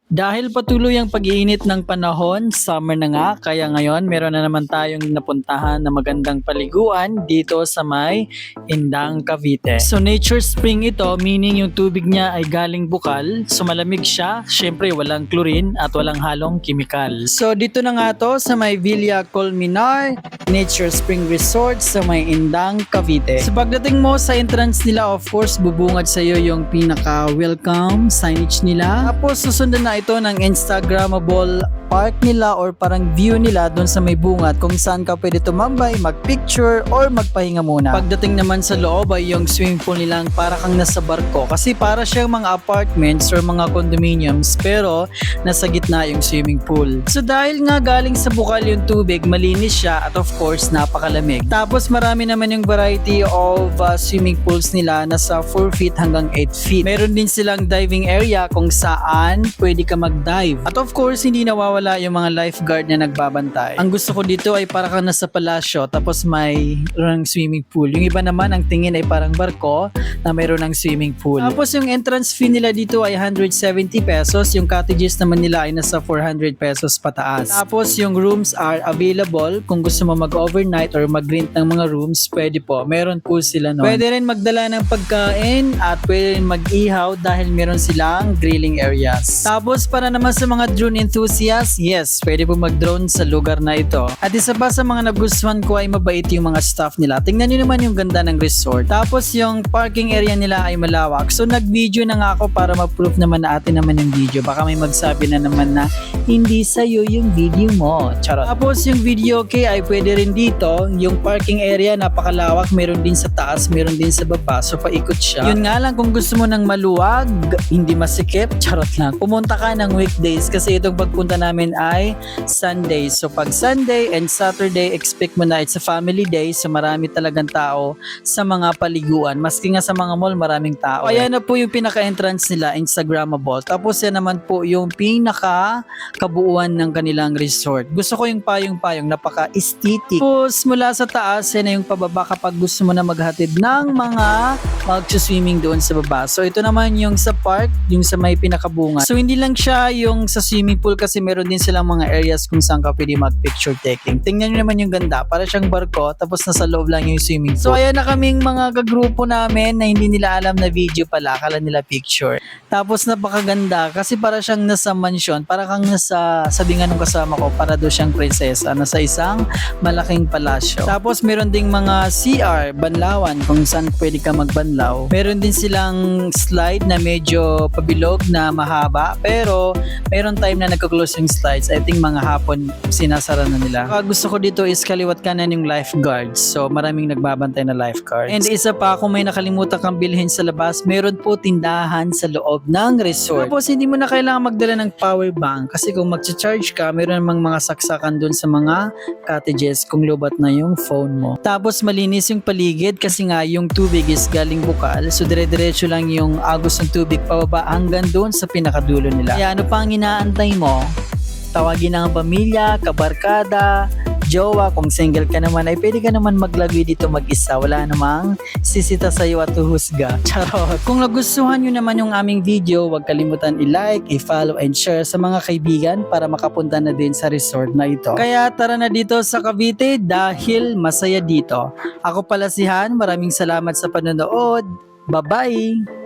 Dahil patuloy ang pag-iinit ng panahon, summer na nga, kaya ngayon meron na naman tayong napuntahan na magandang paliguan dito sa may Indang, Cavite. So nature spring ito, meaning yung tubig niya ay galing bukal, so malamig siya, syempre walang chlorine at walang halong kimikal. So dito na nga to sa may Villa Colmenar Nature Spring Resort sa may Indang, Cavite. So pagdating mo sa entrance nila, of course, bubungad sa iyo yung pinaka-welcome signage nila. Tapos susundan na ito ng Instagrammable park nila or parang view nila doon sa may bungad kung saan ka pwede tumambay, magpicture or magpahinga muna. Pagdating naman sa loob ay yung swimming pool nilang para kang nasa barko kasi para siyang mga apartments or mga condominiums pero nasa gitna yung swimming pool. So dahil nga galing sa bukal yung tubig, malinis siya at of course napakalamig. Tapos marami naman yung variety of swimming pools nila nasa 4 feet hanggang 8 feet. Meron din silang diving area kung saan pwede ka mag-dive. At of course hindi nawawala yung mga lifeguard na nagbabantay. Ang gusto ko dito ay para kang nasa palasyo tapos may swimming pool. Yung iba naman ang tingin ay parang barko na mayroon ng swimming pool. Tapos yung entrance fee nila dito ay 170 pesos. Yung cottages naman nila ay nasa 400 pesos pataas. Tapos yung rooms are available. Kung gusto mo mag-overnight or mag-rent ng mga rooms, pwede po. Meron po sila nun. Pwede rin magdala ng pagkain at pwede rin mag-ihaw dahil meron silang grilling areas. Tapos para naman sa mga drone enthusiasts, yes, pwede po mag-drone sa lugar na ito. At isa pa sa mga nagustuhan ko ay mabait yung mga staff nila. Tingnan nyo naman yung ganda ng resort. Tapos yung parking area nila ay malawak. So nag-video na nga ako para ma-proof naman na atin naman yung video. Baka may magsabi na naman na hindi sa'yo yung video mo. Charot. Tapos yung video okay ay pwede rin dito. Yung parking area napakalawak. Meron din sa taas, meron din sa baba. So paikot siya. Yun nga lang kung gusto mo ng maluwag, hindi masikip, charot lang. Pumunta ka ng weekdays kasi itong pagpunta namin ay Sunday. So pag Sunday and Saturday, expect mo na it's a family day. So marami talagang tao sa mga paliguan. Maski nga sa mga mall, maraming tao. Ayan na po yung pinaka-entrance nila, Instagrammable. Tapos yan naman po yung pinaka-kabuuan ng kanilang resort. Gusto ko yung payong-payong, napaka-aesthetic. Tapos mula sa taas, yan na yung pababa kapag gusto mo na maghatid ng mga mag-swimming doon sa baba. So ito naman yung sa park, yung sa may pinakabunga. So hindi lang siya yung sa swimming pool kasi meron din silang mga areas kung saan ka pwede mag-picture taking. Tingnan nyo naman yung ganda. Para siyang barko tapos nasa loob lang yung swimming pool. So ayan na kaming mga kagrupo namin na hindi nila alam na video pala. Akala nila picture. Tapos napakaganda kasi para siyang nasa mansion. Para kang nasa, sabi nga nung kasama ko, para doon siyang prinsesa. Nasa isang malaking palasyo. Tapos meron ding mga CR, banlawan kung saan pwede ka magbanlaw. Meron din silang slide na medyo pabilog na mahaba. Pero meron time na nagka-close yung slides. I think mga hapon sinasara na nila. Gusto ko dito is kaliwat kanan yung lifeguards. So maraming nagbabantay na lifeguards. And isa pa, kung may nakalimutan kang bilhin sa labas, meron po tindahan sa loob ng resort. Tapos hindi mo na kailangan magdala ng power bank kasi kung mag-charge ka, meron namang mga saksakan dun sa mga cottages kung lubat na yung phone mo. Tapos malinis yung paligid kasi nga yung tubig is galing bukal. So dire-diretso lang yung agos ng tubig pababa hanggang doon sa pinakadulo nila. Kaya ano pa ang inaantay mo? Tawagin ang pamilya, kabarkada, jowa. Kung single ka naman ay pwede ka naman maglagay dito mag-isa. Wala namang sisita sa'yo at tuhusga. Charot. Kung nagustuhan nyo naman yung aming video, huwag kalimutan i-like, i-follow and share sa mga kaibigan para makapunta na din sa resort na ito. Kaya tara na dito sa Cavite dahil masaya dito. Ako pala si Han. Maraming salamat sa panonood. Bye-bye!